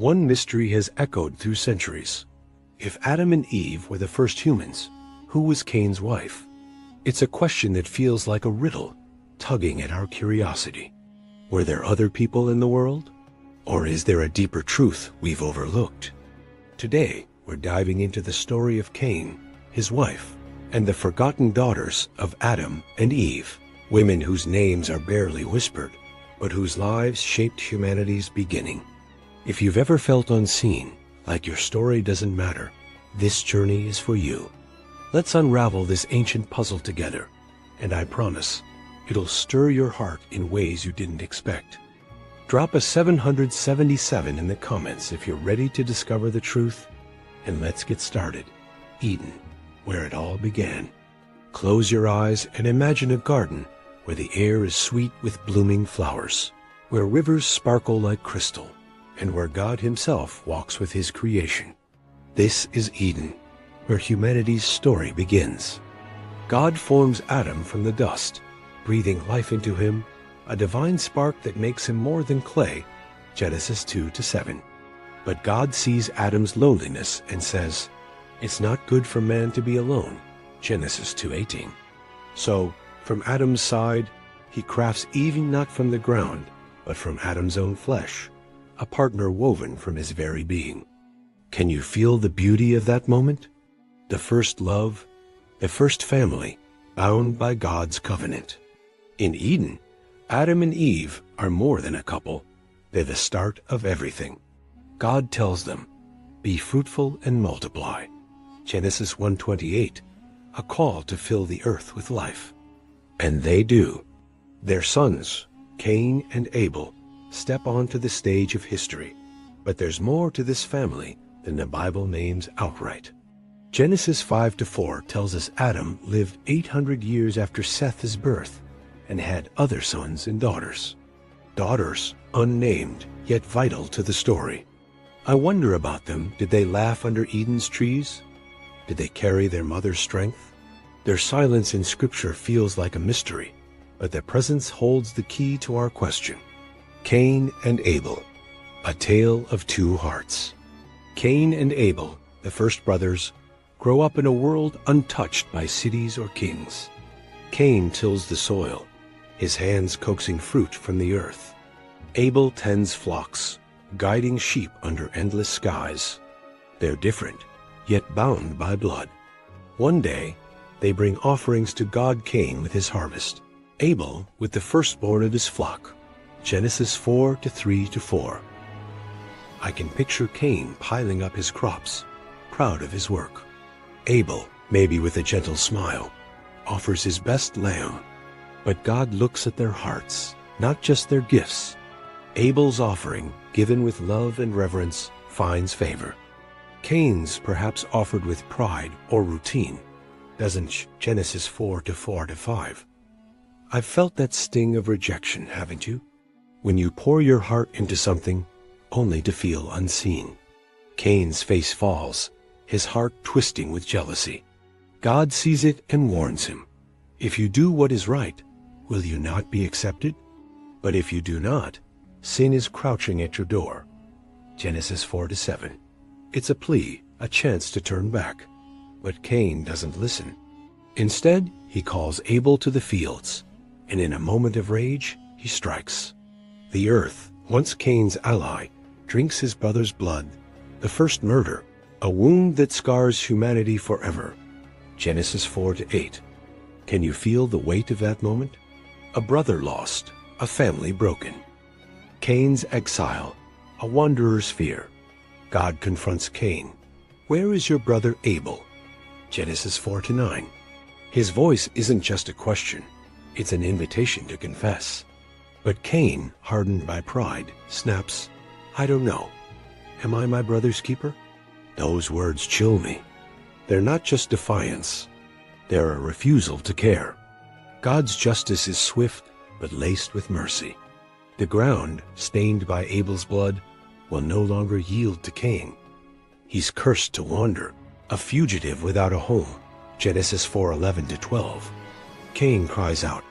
One mystery has echoed through centuries. If Adam and Eve were the first humans, who was Cain's wife? It's a question that feels like a riddle, tugging at our curiosity. Were there other people in the world? Or is there a deeper truth we've overlooked? Today, we're diving into the story of Cain, his wife, and the forgotten daughters of Adam and Eve, women whose names are barely whispered, but whose lives shaped humanity's beginning. If you've ever felt unseen, like your story doesn't matter, this journey is for you. Let's unravel this ancient puzzle together, and I promise, it'll stir your heart in ways you didn't expect. Drop a 777 in the comments if you're ready to discover the truth, and let's get started. Eden, where it all began. Close your eyes and imagine a garden where the air is sweet with blooming flowers, where rivers sparkle like crystal, and where God himself walks with his creation. This is Eden, where humanity's story begins. God forms Adam from the dust, breathing life into him, a divine spark that makes him more than clay, Genesis 2-7. But God sees Adam's loneliness and says, "It's not good for man to be alone," Genesis 2:18. So, from Adam's side, he crafts Eve not from the ground, but from Adam's own flesh, a partner woven from his very being. Can you feel the beauty of that moment? The first love, the first family, bound by God's covenant. In Eden, Adam and Eve are more than a couple. They're the start of everything. God tells them, "Be fruitful and multiply." Genesis 1:28, a call to fill the earth with life. And they do. Their sons, Cain and Abel, step onto the stage of history. But there's more to this family than the Bible names outright. Genesis 5-4 tells us Adam lived 800 years after Seth's birth and had other sons and daughters. Daughters unnamed, yet vital to the story. I wonder about them. Did they laugh under Eden's trees? Did they carry their mother's strength? Their silence in Scripture feels like a mystery, but their presence holds the key to our question. Cain and Abel, a tale of two hearts. Cain and Abel, the first brothers, grow up in a world untouched by cities or kings. Cain tills the soil, his hands coaxing fruit from the earth. Abel tends flocks, guiding sheep under endless skies. They're different, yet bound by blood. One day, they bring offerings to God Cain with his harvest, Abel with the firstborn of his flock. Genesis 4:3-4. I can picture Cain piling up his crops, proud of his work. Abel, maybe with a gentle smile, offers his best lamb. But God looks at their hearts, not just their gifts. Abel's offering, given with love and reverence, finds favor. Cain's, perhaps offered with pride or routine, doesn't. Genesis 4:4-5. I've felt that sting of rejection, haven't you? When you pour your heart into something, only to feel unseen. Cain's face falls, his heart twisting with jealousy. God sees it and warns him. If you do what is right, will you not be accepted? But if you do not, sin is crouching at your door. Genesis 4-7. It's a plea, a chance to turn back. But Cain doesn't listen. Instead, he calls Abel to the fields, and in a moment of rage, he strikes. The earth, once Cain's ally, drinks his brother's blood, the first murder, a wound that scars humanity forever. Genesis 4-8. Can you feel the weight of that moment? A brother lost, a family broken. Cain's exile, a wanderer's fear. God confronts Cain. Where is your brother Abel? Genesis 4-9. His voice isn't just a question, it's an invitation to confess. But Cain, hardened by pride, snaps, "I don't know. Am I my brother's keeper?" Those words chill me. They're not just defiance. They're a refusal to care. God's justice is swift, but laced with mercy. The ground, stained by Abel's blood, will no longer yield to Cain. He's cursed to wander, a fugitive without a home. Genesis 4:11-12. Cain cries out,